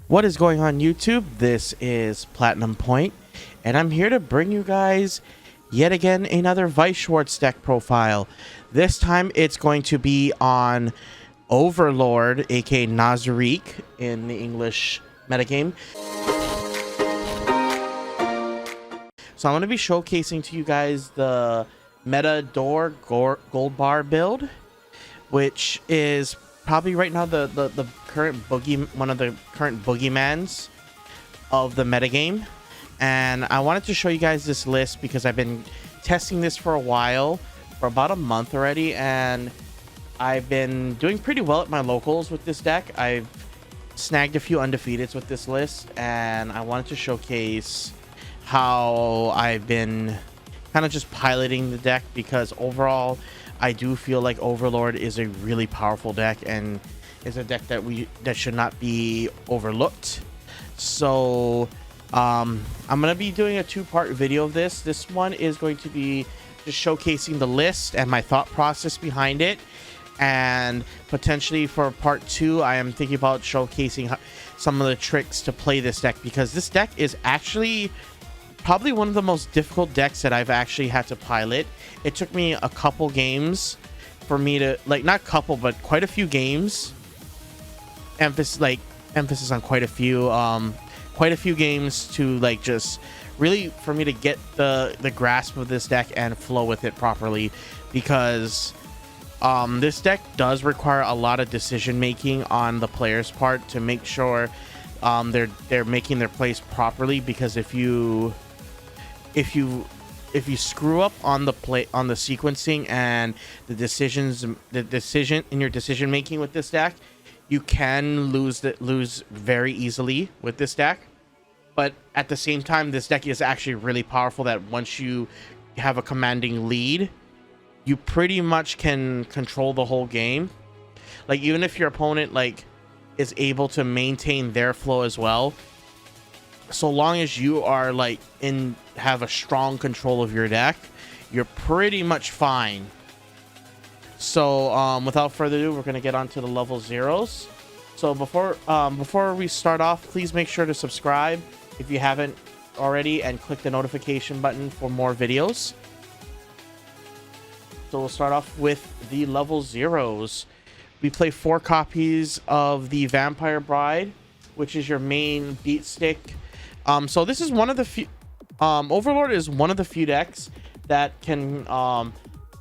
What is going on, YouTube? This is Platinum Point, and I'm here to bring you guys yet again another Weiss Schwarz deck profile. This time it's going to be on Overlord, aka Nazarick in the English metagame. So I'm going to be showcasing to you guys the Meta Door Gold Bar build, which is probably right now the current one of the current boogeymans of the metagame. And I wanted to show you guys this list because I've been testing this for a while, for about a month already, and I've been doing pretty well at my locals with this deck. I've snagged a few undefeateds with this list, and I wanted to showcase how I've been kind of just piloting the deck, because overall I do feel like Overlord is a really powerful deck and is a deck that should not be overlooked. So I'm gonna be doing a two-part video of this. This one is going to be just showcasing the list and my thought process behind it, and potentially for part two I am thinking about showcasing some of the tricks to play this deck, because this deck is actually probably one of the most difficult decks that I've actually had to pilot. It took me a couple games for me to, like, not couple, but quite a few games. Emphasis on quite a few games to, like, just really for me to get the grasp of this deck and flow with it properly, because this deck does require a lot of decision making on the player's part to make sure they're making their plays properly. Because if you screw up on the sequencing and the decision in your decision making with this deck, you can lose very easily with this deck. But at the same time, this deck is actually really powerful, that once you have a commanding lead, you pretty much can control the whole game. Like, even if your opponent is able to maintain their flow as well, so long as you are have a strong control of your deck, you're pretty much fine. So without further ado, we're going to get on to the level zeros. So before we start off, please make sure to subscribe if you haven't already, and click the notification button for more videos. So we'll start off with the level zeros. We play 4 copies of the Vampire Bride, which is your main beat stick. So this is one of the few Overlord is one of the few decks that can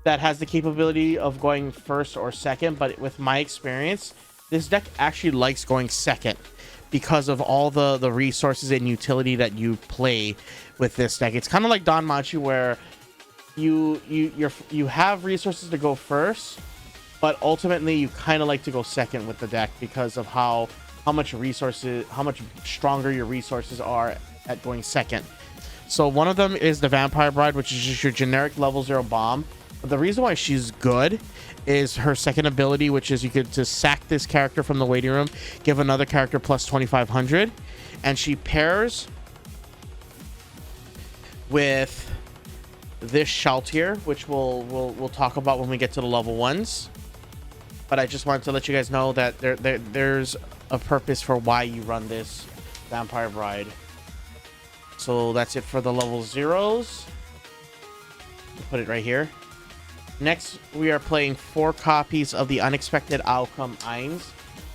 that has the capability of going first or second, but with my experience, this deck actually likes going second because of all the resources and utility that you play with this deck. It's kind of like Danmachi, where you have resources to go first, but ultimately you kind of like to go second with the deck because of how much stronger your resources are at going second. So one of them is the Vampire Bride, which is just your generic level 0 bomb. But the reason why she's good is her second ability, which is you could just sack this character from the waiting room, give another character plus 2500, and she pairs with this Shaltier, which we'll talk about when we get to the level 1s. But I just wanted to let you guys know that there's a purpose for why you run this Vampire Bride. So that's it for the level zeros. Put it right here. Next, we are playing 4 copies of the Unexpected Outcome Eins.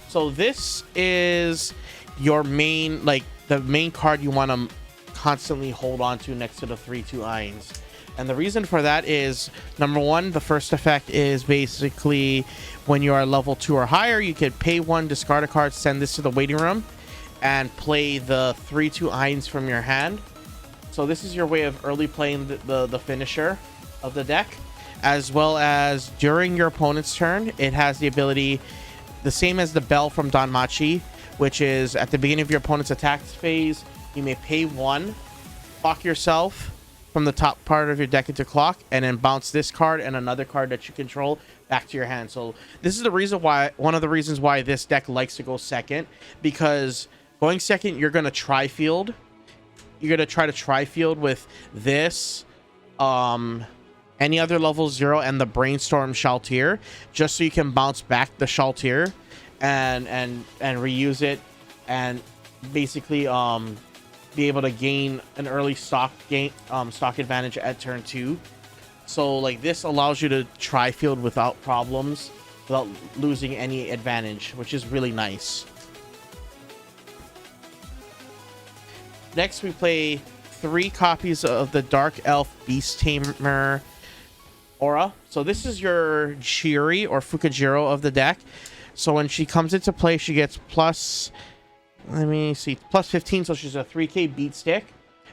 So this is your main, the main card you want to constantly hold on to next to the 3/2 Eins. And the reason for that is, number one, the first effect is basically when you are level 2 or higher, you can pay 1, discard a card, send this to the waiting room, and play the 3/2 Eins from your hand. So this is your way of early playing the finisher of the deck, as well as during your opponent's turn, it has the ability, the same as the Bell from Danmachi, which is at the beginning of your opponent's attack phase, you may pay 1, lock yourself from the top part of your deck into clock, and then bounce this card and another card that you control back to your hand. So this is one of the reasons why this deck likes to go second, because going second, you're going to tri-field. You're going to try to tri-field with this, any other level 0, and the Brainstorm Shaltier, just so you can bounce back the Shaltier and reuse it and basically be able to gain an early stock advantage at turn 2. So like this allows you to try field without problems, without losing any advantage, which is really nice. Next, we play 3 copies of the Dark Elf Beast Tamer aura. So this is your Shiri or Fukajiro of the deck. So when she comes into play, she gets plus, let me see, plus 15. So she's a 3k beat stick.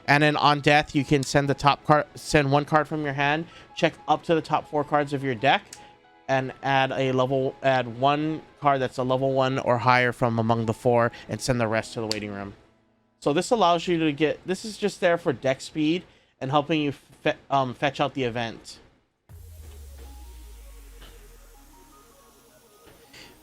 And then on death, you can send the top card, send 1 card from your hand, check up to the top 4 cards of your deck, and add 1 card that's a level 1 or higher from among the 4, and send the rest to the waiting room. So this allows you to get, this is just there for deck speed and helping you fetch out the event.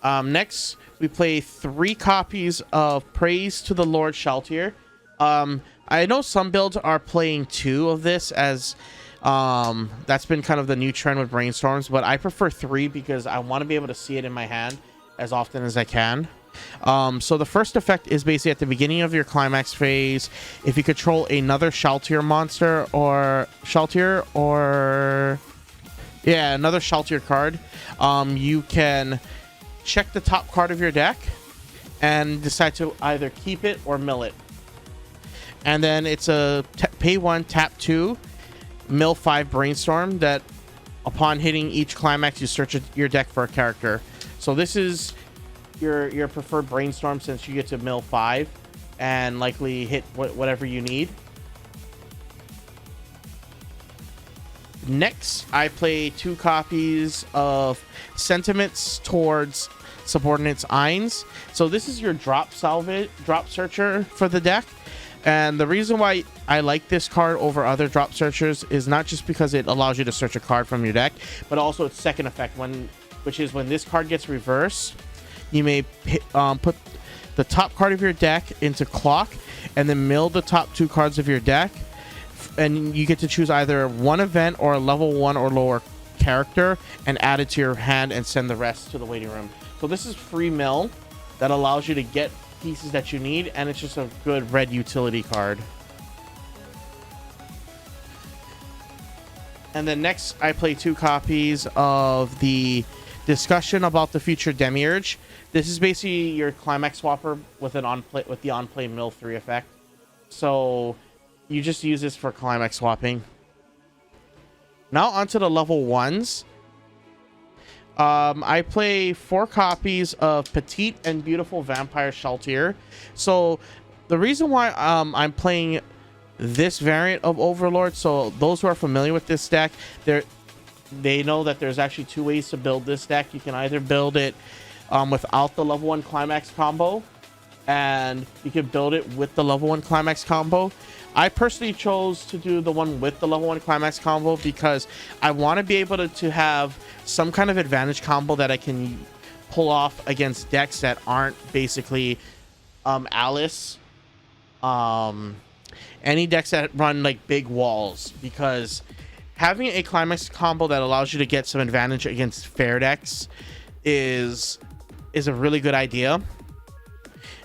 Next, we play 3 copies of Praise to the Lord Shaltir. I know some builds are playing 2 of this, as that's been kind of the new trend with brainstorms, but I prefer 3 because I want to be able to see it in my hand as often as I can. So the first effect is basically at the beginning of your climax phase, if you control another Shaltir monster or another Shaltir card, you can check the top card of your deck and decide to either keep it or mill it. And then it's a pay 1, tap 2, mill 5 brainstorm that upon hitting each climax, you search your deck for a character. So this is your preferred brainstorm, since you get to mill 5 and likely hit whatever you need. Next, I play 2 copies of Sentiments Towards Subordinates Eins. So this is your drop searcher for the deck. And the reason why I like this card over other drop searchers is not just because it allows you to search a card from your deck, but also its second effect, which is when this card gets reversed, you may put the top card of your deck into clock and then mill the top 2 cards of your deck, and you get to choose either 1 event or a level 1 or lower character and add it to your hand and send the rest to the waiting room. So this is free mill that allows you to get pieces that you need, and it's just a good red utility card. And then next, I play 2 copies of the Discussion About the Future Demiurge. This is basically your climax swapper with the on-play mill 3 effect. So you just use this for climax swapping. Now onto the level 1s. I play 4 copies of Petite and Beautiful Vampire Shaltir. So the reason why I'm playing this variant of Overlord, so those who are familiar with this deck, they know that there's actually 2 ways to build this deck. You can either build it without the level 1 climax combo, and you can build it with the level 1 climax combo. I personally chose to do the one with the level 1 climax combo because I want to be able to have some kind of advantage combo that I can pull off against decks that aren't basically Alice. Any decks that run like big walls, because having a climax combo that allows you to get some advantage against fair decks is a really good idea.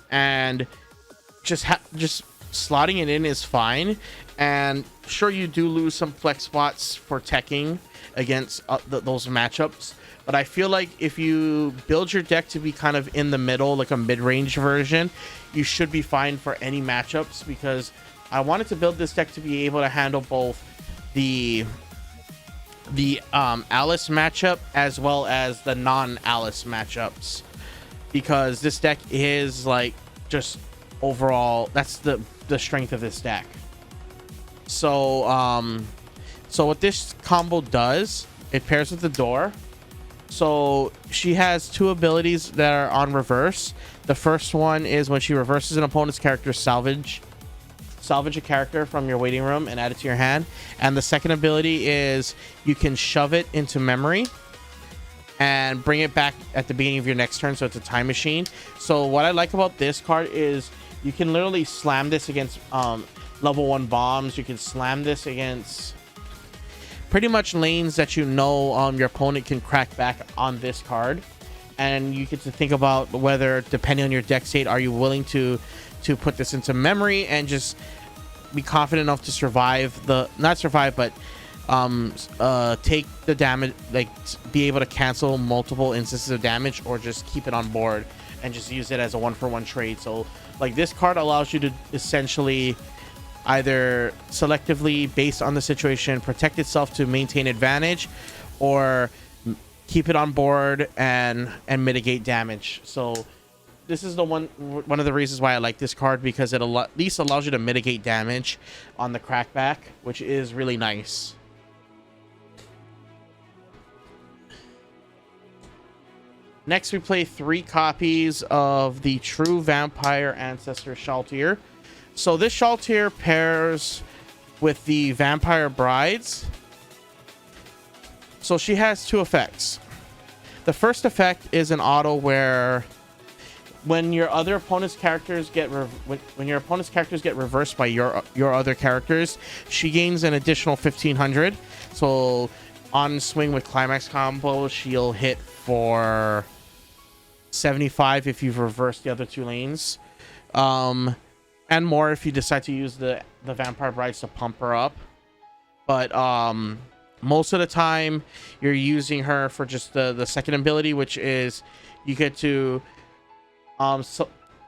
And just slotting it in is fine, and sure, you do lose some flex spots for teching against those matchups, but I feel like if you build your deck to be kind of in the middle, like a mid-range version, you should be fine for any matchups, because I wanted to build this deck to be able to handle both the Alice matchup as well as the non-Alice matchups, because this deck is like just overall, that's the strength of this deck. So so what this combo does, it pairs with the door. So she has 2 abilities that are on reverse. The first one is when she reverses an opponent's character, salvage a character from your waiting room and add it to your hand. And the second ability is you can shove it into memory and bring it back at the beginning of your next turn, so it's a time machine. So what I like about this card is you can literally slam this against level 1 bombs. You can slam this against pretty much lanes that you know your opponent can crack back on this card. And you get to think about whether, depending on your deck state, are you willing to to put this into memory and just be confident enough to survive the, not survive, but take the damage, like be able to cancel multiple instances of damage, or just keep it on board and just use it as a 1-for-1 trade. So like this card allows you to essentially either selectively, based on the situation, protect itself to maintain advantage, or keep it on board and mitigate damage. So this is the one of the reasons why I like this card, because it at least allows you to mitigate damage on the crackback, which is really nice. Next, we play 3 copies of the True Vampire Ancestor Shaltir. So this Shaltir pairs with the Vampire Brides. So she has 2 effects. The first effect is an auto where when your other opponent's characters get when your opponent's characters get reversed by your other characters, she gains an additional 1500. So on swing with climax combo, she'll hit for 75 if you've reversed the other 2 lanes, and more if you decide to use the Vampire Brides to pump her up. But most of the time you're using her for just the second ability, which is you get to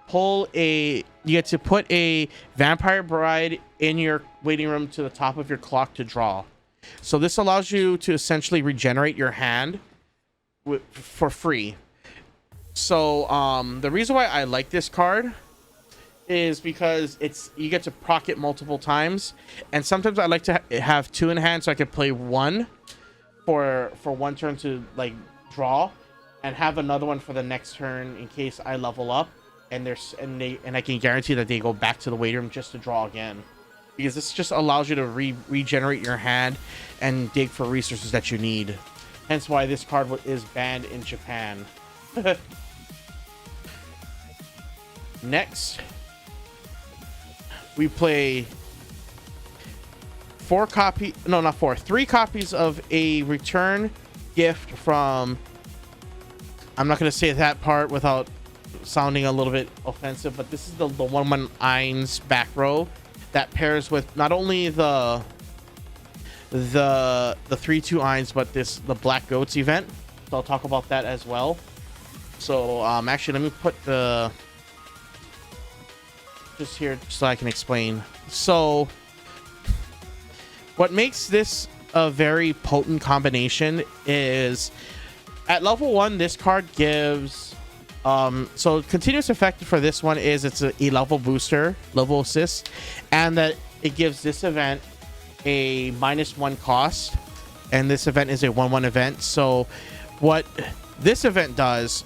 put a Vampire Bride in your waiting room to the top of your clock to draw. So this allows you to essentially regenerate your hand for free. So the reason why I like this card is because you get to proc it multiple times, and sometimes I like to have 2 in hand so I could play 1 for 1 turn to like draw, and have another one for the next turn in case I level up, and I can guarantee that they go back to the waiting room just to draw again, because this just allows you to regenerate your hand and dig for resources that you need. Hence why this card is banned in Japan. Next, we play 3 copies of a return gift from, I'm not going to say that part without sounding a little bit offensive, but this is the 1/1 Eins back row that pairs with not only the 3/2 Eins, but the Black Goats event. So I'll talk about that as well. So actually, let me put the just here so I can explain. So what makes this a very potent combination is at level 1, this card gives so continuous effect for this one is it's a level booster, level assist, and that it gives this event a -1 cost, and this event is a 1/1 event. So what this event does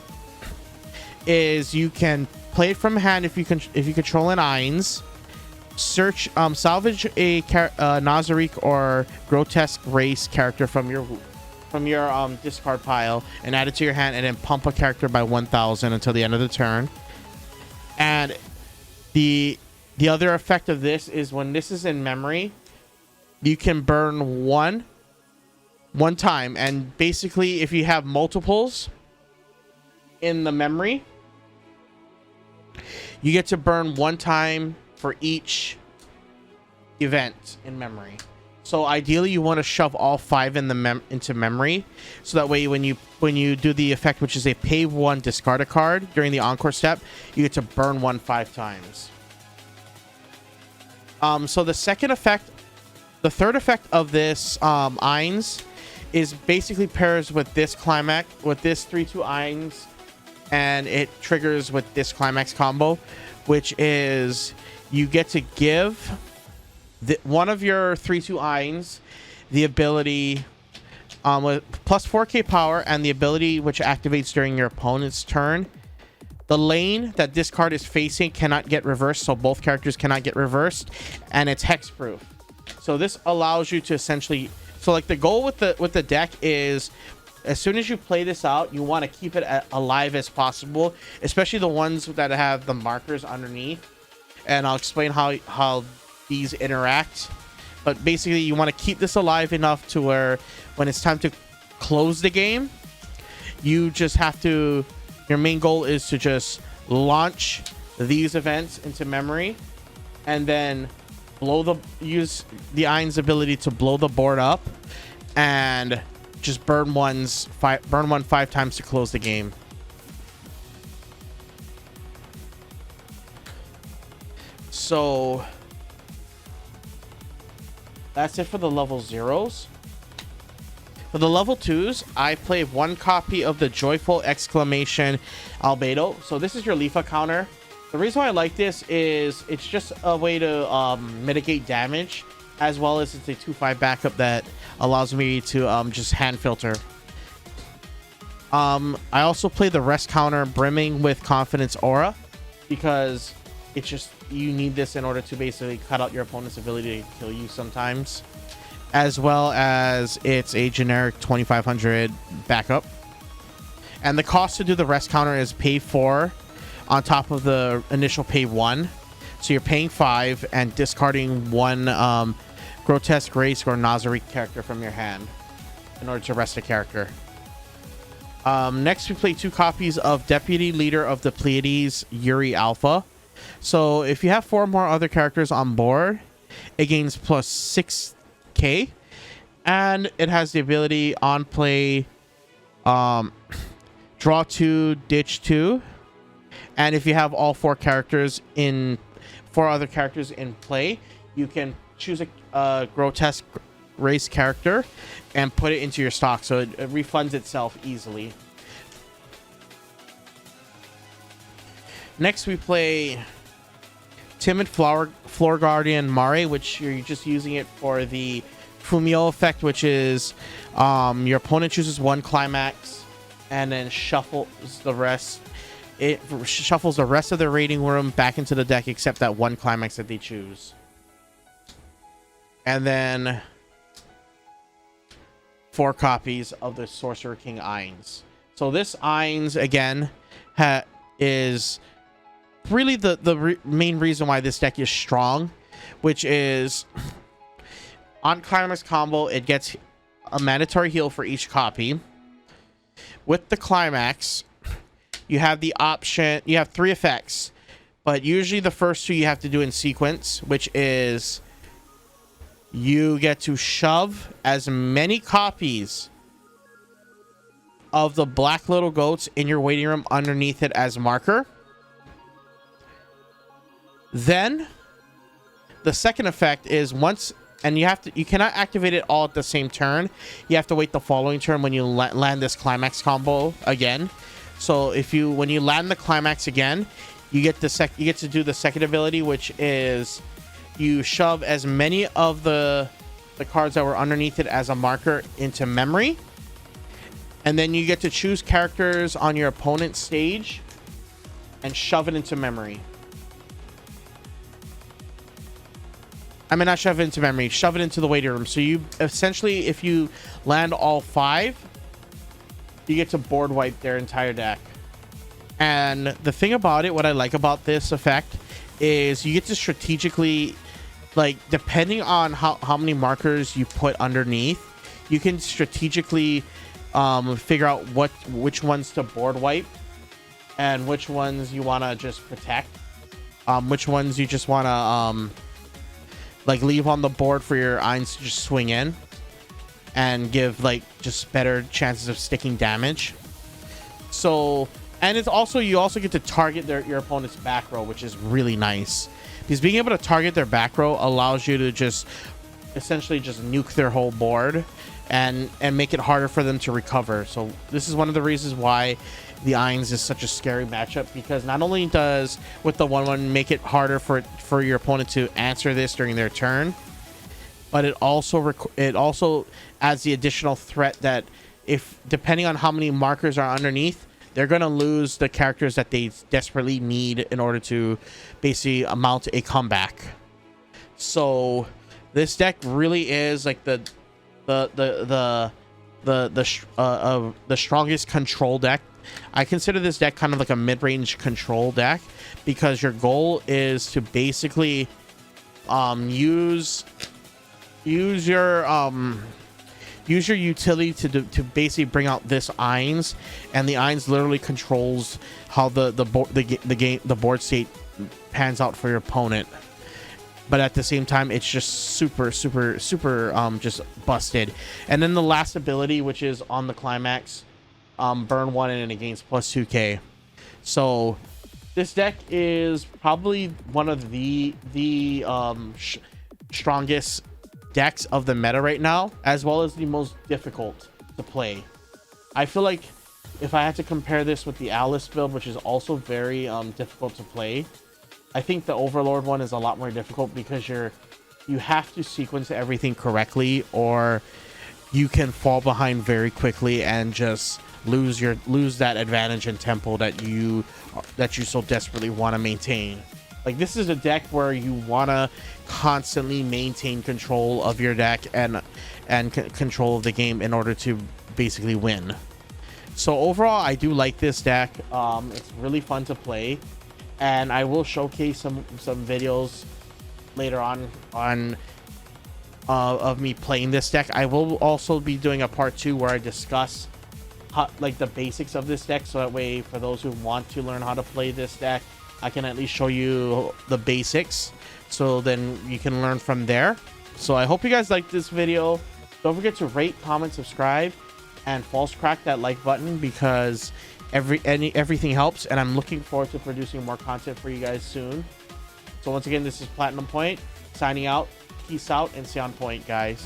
is you can play it from hand if you control an Eins, search salvage a Nazarick or grotesque race character from your discard pile and add it to your hand, and then pump a character by 1000 until the end of the turn. And the other effect of this is when this is in memory, you can burn one time, and basically if you have multiples in the memory, you get to burn 1 time for each event in memory. So ideally you want to shove all 5 into memory, so that way when you do the effect, which is a pay 1 discard a card during the encore step, you get to burn 1 5 times. So the third effect of this Eins is basically pairs with this climax, with this 3/2 Eins, and it triggers with this climax combo, which is you get to give one of your 3/2 Eins the ability with plus 4k power, and the ability which activates during your opponent's turn. The lane that this card is facing cannot get reversed, so both characters cannot get reversed, and it's hexproof. So this allows you to essentially, so like the goal with the deck is, as soon as you play this out, you want to keep it alive as possible, especially the ones that have the markers underneath. And I'll explain how these interact. But basically, you want to keep this alive enough to where when it's time to close the game, you just have to, your main goal is to just launch these events into memory, and then use the Ein's ability to blow the board up and just burn one 5 times to close the game. So that's it for the level 0s. For the level 2s, I play 1 copy of the Joyful Exclamation Albedo. So this is your Leafa counter. The reason why I like this is it's just a way to mitigate damage, as well as it's a 2/5 backup that allows me to just hand filter. I also play the rest counter Brimming with Confidence Aura, because it's just, you need this in order to basically cut out your opponent's ability to kill you sometimes, as well as it's a generic 2500 backup. And the cost to do the rest counter is pay 4 on top of the initial pay 1. So you're paying 5 and discarding 1 grotesque race or Nazarick character from your hand in order to rest a character. Next, we play 2 copies of Deputy Leader of the Pleiades, Yuri Alpha. So if you have 4 more other characters on board, it gains plus 6k, and it has the ability on play, draw 2, ditch 2. And if you have all 4 other characters in play, you can choose a grotesque race character and put it into your stock, so it refunds itself easily. Next, we play Timid Floor Guardian Mare, which you're just using it for the Fumio effect, which is your opponent chooses 1 climax and then shuffles the rest. It shuffles the rest of the rating room back into the deck except that 1 climax that they choose. And then 4 copies of the Sorcerer King Eins. So this Eins, again, is really the main reason why this deck is strong, which is on climax combo, it gets a mandatory heal for each copy. With the climax, you have the option, you have 3 effects, but usually the first 2 you have to do in sequence, which is you get to shove as many copies of the black little goats in your waiting room underneath it as marker. Then the second effect is you cannot activate it all at the same turn. You have to wait the following turn when you land this climax combo again. So when you land the climax again, you get to do the second ability, which is you shove as many of the cards that were underneath it as a marker into memory, and then you get to choose characters on your opponent's stage and shove it into memory. I mean, not shove it into memory, shove it into the waiting room. So you essentially, if you land all 5, you get to board wipe their entire deck. And the thing about it, what I like about this effect, is you get to strategically, like, depending on how many markers you put underneath, you can strategically figure out which ones to board wipe and which ones you want to just protect, which ones you just want to like leave on the board for your Eins to just swing in and give like just better chances of sticking damage. So, and it's also, you also get to target your opponent's back row, which is really nice, because being able to target their back row allows you to just essentially just nuke their whole board and make it harder for them to recover. So this is one of the reasons why the Eins is such a scary matchup, because not only does with the 1/1 make it harder for your opponent to answer this during their turn, but it also adds the additional threat that if, depending on how many markers are underneath, they're going to lose the characters that they desperately need in order to basically mount a comeback. So this deck really is like the strongest control deck. I consider this deck kind of like a mid-range control deck, because your goal is to basically use your utility to basically bring out this Eins, and the Eins literally controls how the board state pans out for your opponent. But at the same time, it's just super just busted. And then the last ability, which is on the climax, burn 1 and it gains plus 2k. So this deck is probably one of the strongest decks of the meta right now, as well as the most difficult to play. I feel like if I had to compare this with the Alice build, which is also very difficult to play, I think the Overlord one is a lot more difficult because you have to sequence everything correctly, or you can fall behind very quickly and just lose that advantage in tempo that you so desperately want to maintain. Like, this is a deck where you want to constantly maintain control of your deck and control of the game in order to basically win. So overall, I do like this deck. It's really fun to play, and I will showcase some videos later on of me playing this deck. I will also be doing a part 2 where I discuss like the basics of this deck, so that way for those who want to learn how to play this deck, I can at least show you the basics, so then you can learn from there. So I hope you guys liked this video. Don't forget to rate, comment, subscribe, and false crack that like button, because everything helps, and I'm looking forward to producing more content for you guys soon. So once again, this is Platinum Point signing out. Peace out and stay on point, guys.